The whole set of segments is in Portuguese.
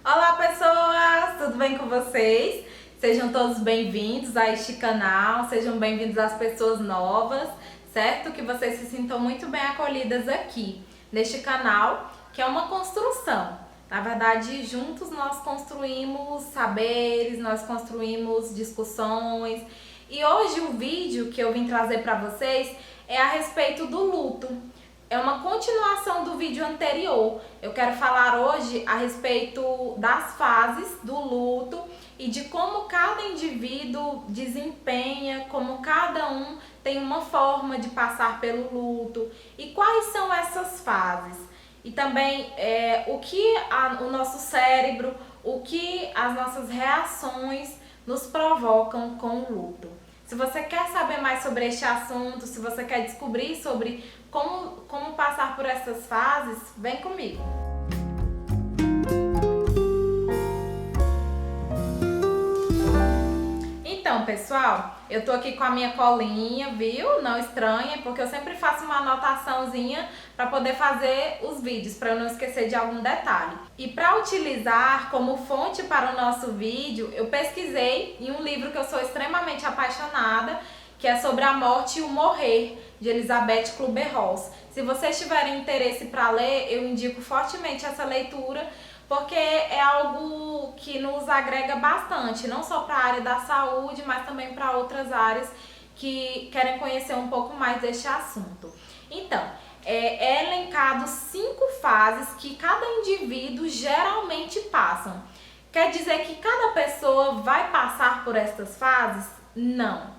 Olá pessoas, tudo bem com vocês? Sejam todos bem-vindos a este canal, sejam bem-vindos às pessoas novas, certo? Que vocês se sintam muito bem acolhidas aqui, neste canal, que é uma construção. Na verdade, juntos nós construímos saberes, nós construímos discussões. E hoje o vídeo que eu vim trazer para vocês é a respeito do luto. É uma continuação do vídeo anterior. Eu quero falar hoje a respeito das fases do luto e de como cada indivíduo desempenha, como cada um tem uma forma de passar pelo luto e quais são essas fases. E também o que o nosso cérebro, o que as nossas reações nos provocam com o luto. Se você quer saber mais sobre este assunto, se você quer descobrir sobre como passar por essas fases, vem comigo. Então, pessoal, eu tô aqui com a minha colinha, viu? Não estranha, porque eu sempre faço uma anotaçãozinha para poder fazer os vídeos, para eu não esquecer de algum detalhe. E para utilizar como fonte para o nosso vídeo, eu pesquisei em um livro que eu sou extremamente apaixonada, que é sobre a morte e o morrer, de Elizabeth Kübler-Ross. Se vocês tiverem interesse para ler, eu indico fortemente essa leitura, porque é algo que nos agrega bastante, não só para a área da saúde, mas também para outras áreas que querem conhecer um pouco mais deste assunto. Então, é elencado 5 fases que cada indivíduo geralmente passam. Quer dizer que cada pessoa vai passar por estas fases? Não.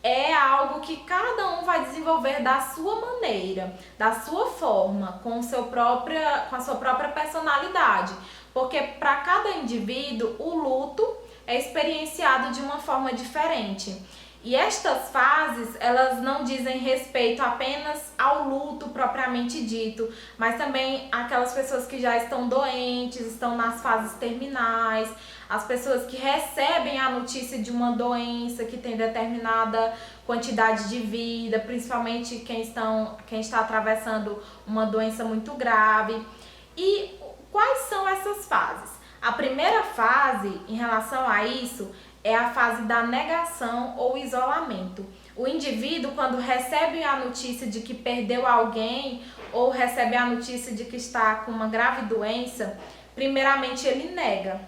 É algo que cada um vai desenvolver da sua maneira, da sua forma, com a sua própria personalidade. Porque para cada indivíduo, o luto é experienciado de uma forma diferente. E estas fases, elas não dizem respeito apenas ao luto propriamente dito, mas também aquelas pessoas que já estão doentes, estão nas fases terminais, as pessoas que recebem a notícia de uma doença que tem determinada quantidade de vida, principalmente quem está atravessando uma doença muito grave. E quais são essas fases? A primeira fase, em relação a isso, é a fase da negação ou isolamento. O indivíduo, quando recebe a notícia de que perdeu alguém ou recebe a notícia de que está com uma grave doença, primeiramente ele nega.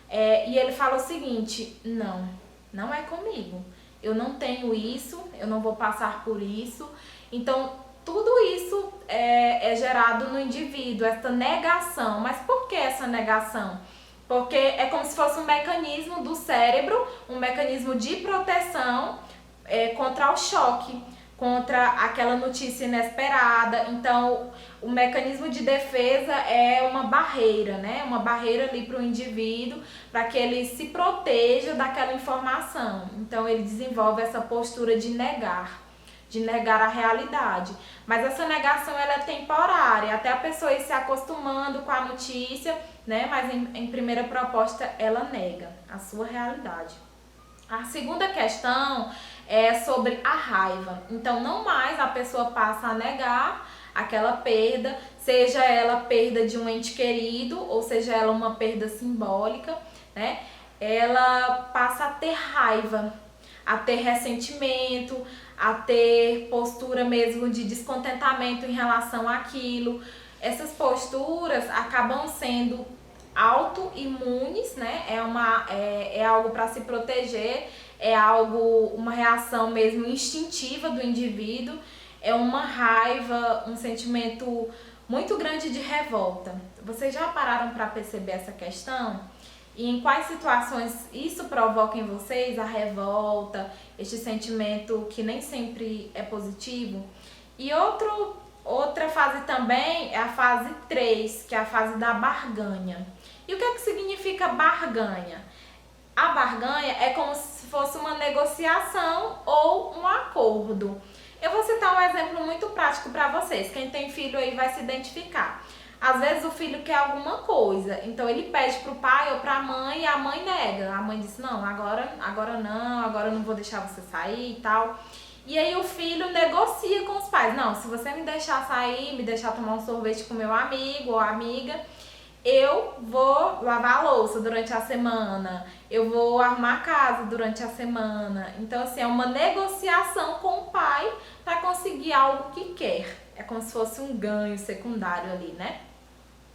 E ele fala o seguinte: não é comigo. Eu não tenho isso, eu não vou passar por isso. Então, tudo isso é gerado no indivíduo, essa negação. Mas por que essa negação? Porque é como se fosse um mecanismo do cérebro, um mecanismo de proteção contra o choque, contra aquela notícia inesperada. Então, o mecanismo de defesa é uma barreira, né? Uma barreira ali para o indivíduo, para que ele se proteja daquela informação. Então, ele desenvolve essa postura de negar a realidade. Mas essa negação ela é temporária, até a pessoa ir se acostumando com a notícia, né? Mas em primeira proposta ela nega a sua realidade. A segunda questão é sobre a raiva. Então, não mais a pessoa passa a negar aquela perda, seja ela perda de um ente querido, ou seja ela uma perda simbólica, né? Ela passa a ter raiva, a ter ressentimento, a ter postura mesmo de descontentamento em relação àquilo. Essas posturas acabam sendo autoimunes, né? É algo para se proteger, uma reação mesmo instintiva do indivíduo, é uma raiva, um sentimento muito grande de revolta. Vocês já pararam para perceber essa questão? E em quais situações isso provoca em vocês a revolta, este sentimento que nem sempre é positivo? E outra fase também é a fase 3, que é a fase da barganha. E o que significa barganha? A barganha é como se fosse uma negociação ou um acordo. Eu vou citar um exemplo muito prático para vocês. Quem tem filho aí vai se identificar. Às vezes o filho quer alguma coisa, então ele pede pro pai ou pra mãe e a mãe nega. A mãe diz: não, agora eu não vou deixar você sair e tal. E aí o filho negocia com os pais: não, se você me deixar sair, me deixar tomar um sorvete com meu amigo ou amiga, eu vou lavar a louça durante a semana, eu vou arrumar a casa durante a semana. Então, assim, é uma negociação com o pai para conseguir algo que quer. É como se fosse um ganho secundário ali, né?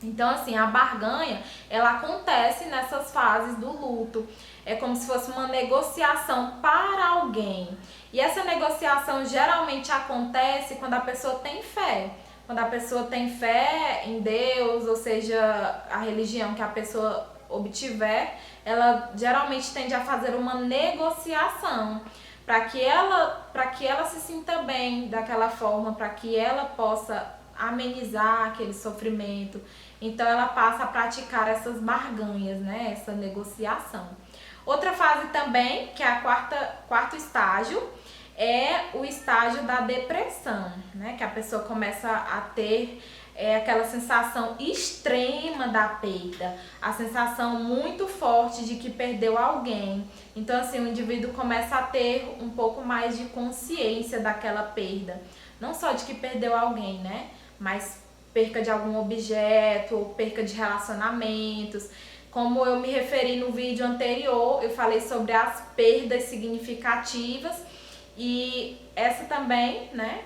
Então, assim, a barganha, ela acontece nessas fases do luto. É como se fosse uma negociação para alguém. E essa negociação geralmente acontece quando a pessoa tem fé. Quando a pessoa tem fé em Deus, ou seja, a religião que a pessoa obtiver, ela geralmente tende a fazer uma negociação para que ela se sinta bem daquela forma, para que ela possa amenizar aquele sofrimento. Então ela passa a praticar essas barganhas, né? Essa negociação. Outra fase também, que é a quarto estágio, é o estágio da depressão, né? Que a pessoa começa a ter aquela sensação extrema da perda, a sensação muito forte de que perdeu alguém. Então, assim, o indivíduo começa a ter um pouco mais de consciência daquela perda. Não só de que perdeu alguém, né? Mas perca de algum objeto, ou perca de relacionamentos. Como eu me referi no vídeo anterior, eu falei sobre as perdas significativas e essa também, né,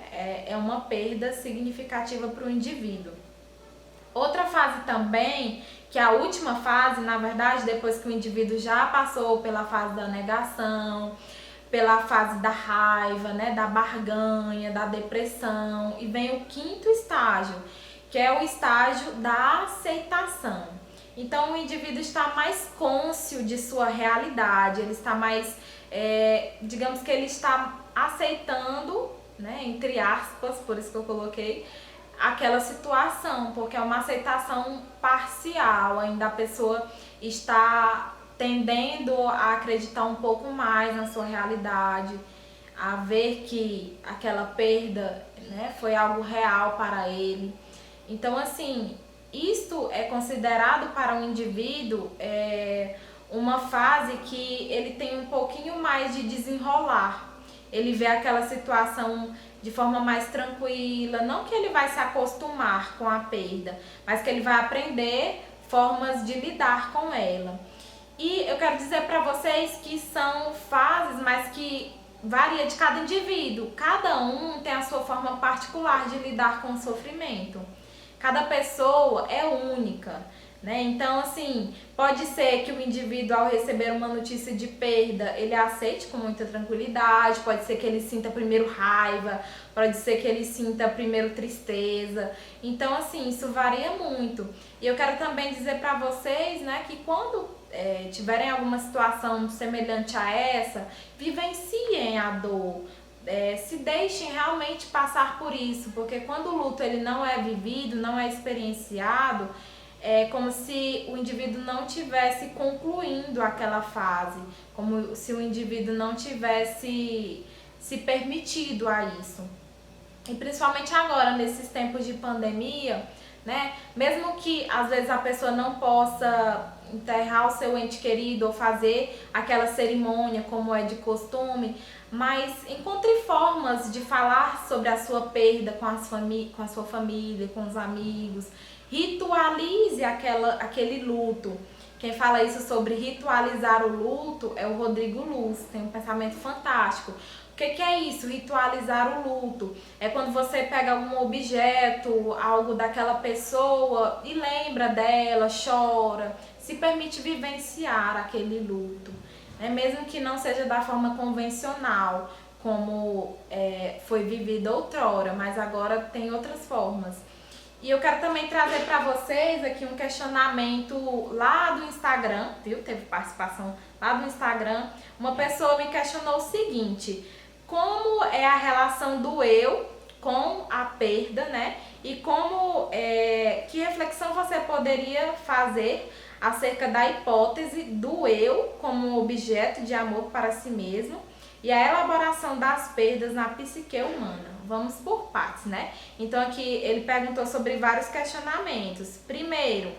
é uma perda significativa para o indivíduo. Outra fase também, que é a última fase, na verdade, depois que o indivíduo já passou pela fase da negação, pela fase da raiva, né, da barganha, da depressão, e vem o quinto estágio, que é o estágio da aceitação. Então o indivíduo está mais cônscio de sua realidade, ele está mais, digamos que ele está aceitando, né, entre aspas, por isso que eu coloquei, aquela situação, porque é uma aceitação parcial, ainda a pessoa está tendendo a acreditar um pouco mais na sua realidade, a ver que aquela perda, né, foi algo real para ele. Então, assim, isto é considerado para um indivíduo uma fase que ele tem um pouquinho mais de desenrolar. Ele vê aquela situação de forma mais tranquila, não que ele vai se acostumar com a perda, mas que ele vai aprender formas de lidar com ela. E eu quero dizer para vocês que são fases, mas que varia de cada indivíduo. Cada um tem a sua forma particular de lidar com o sofrimento. Cada pessoa é única, né? Então, assim, pode ser que o indivíduo, ao receber uma notícia de perda, ele aceite com muita tranquilidade, pode ser que ele sinta primeiro raiva, pode ser que ele sinta primeiro tristeza. Então, assim, isso varia muito. E eu quero também dizer para vocês, né, que quando tiverem alguma situação semelhante a essa, vivenciem a dor. Se deixem realmente passar por isso, porque quando o luto ele não é vivido, não é experienciado, é como se o indivíduo não tivesse concluindo aquela fase, como se o indivíduo não tivesse se permitido a isso. E principalmente agora, nesses tempos de pandemia, né? Mesmo que às vezes a pessoa não possa enterrar o seu ente querido ou fazer aquela cerimônia como é de costume, mas encontre formas de falar sobre a sua perda com a sua família, com os amigos. Ritualize aquele luto. Quem fala isso sobre ritualizar o luto é o Rodrigo Luz, tem um pensamento fantástico. O que é isso? Ritualizar o luto. É quando você pega algum objeto, algo daquela pessoa e lembra dela, chora, se permite vivenciar aquele luto. Mesmo que não seja da forma convencional, como foi vivido outrora, mas agora tem outras formas. E eu quero também trazer para vocês aqui um questionamento lá do Instagram, viu? Teve participação lá do Instagram. Uma pessoa me questionou o seguinte: como é a relação do eu com a perda, né? E que reflexão você poderia fazer acerca da hipótese do eu como objeto de amor para si mesmo e a elaboração das perdas na psique humana. Vamos por partes, né? Então aqui ele perguntou sobre vários questionamentos. Primeiro,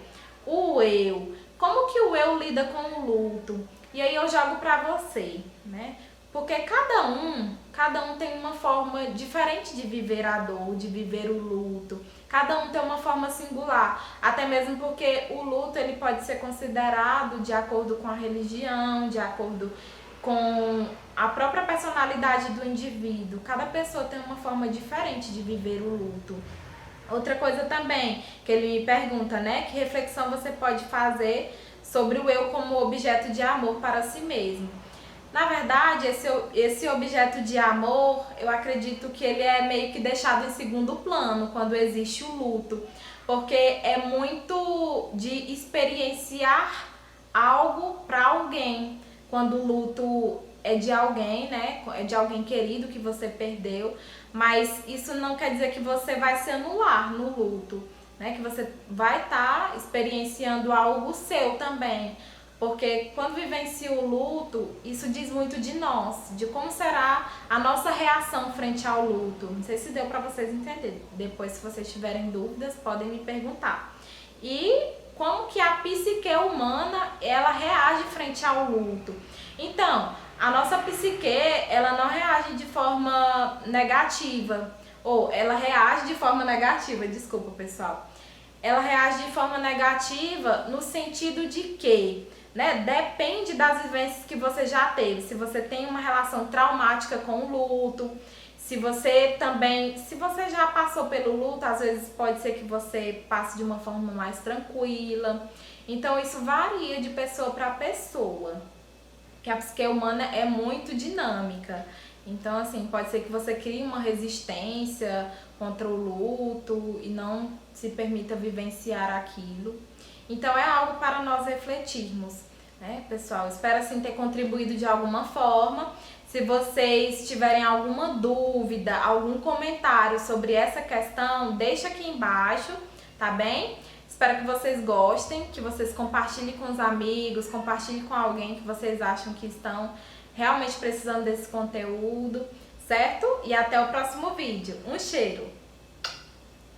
o eu. Como que o eu lida com o luto? E aí eu jogo para você, né? Porque cada um tem uma forma diferente de viver a dor, de viver o luto. cada um tem uma forma singular, até mesmo porque o luto ele pode ser considerado de acordo com a religião, de acordo com a própria personalidade do indivíduo. Cada pessoa tem uma forma diferente de viver o luto. Outra coisa também que ele me pergunta, né, que reflexão você pode fazer sobre o eu como objeto de amor para si mesmo. Na verdade, esse objeto de amor, eu acredito que ele é meio que deixado em segundo plano quando existe o luto, porque é muito de experienciar algo para alguém. Quando o luto é de alguém, né? É de alguém querido que você perdeu, mas isso não quer dizer que você vai se anular no luto, né? Que você vai estar experienciando algo seu também. Porque quando vivencia o luto, isso diz muito de nós, de como será a nossa reação frente ao luto. Não sei se deu para vocês entenderem. Depois, se vocês tiverem dúvidas, podem me perguntar. E como que a psique humana, ela reage frente ao luto. Então, a nossa psique, ela não reage de forma negativa. Ou ela reage de forma negativa, desculpa pessoal. Ela reage de forma negativa no sentido de que, né, depende das vivências que você já teve. Se você tem uma relação traumática com o luto, se você já passou pelo luto, às vezes pode ser que você passe de uma forma mais tranquila. Então isso varia de pessoa para pessoa, que a psique humana é muito dinâmica. Então assim, pode ser que você crie uma resistência contra o luto e não se permita vivenciar aquilo. Então é algo para nós refletirmos, né, pessoal? Espero assim ter contribuído de alguma forma. Se vocês tiverem alguma dúvida, algum comentário sobre essa questão, deixa aqui embaixo, tá bem? Espero que vocês gostem, que vocês compartilhem com os amigos, compartilhem com alguém que vocês acham que estão realmente precisando desse conteúdo, certo? E até o próximo vídeo. Um cheiro!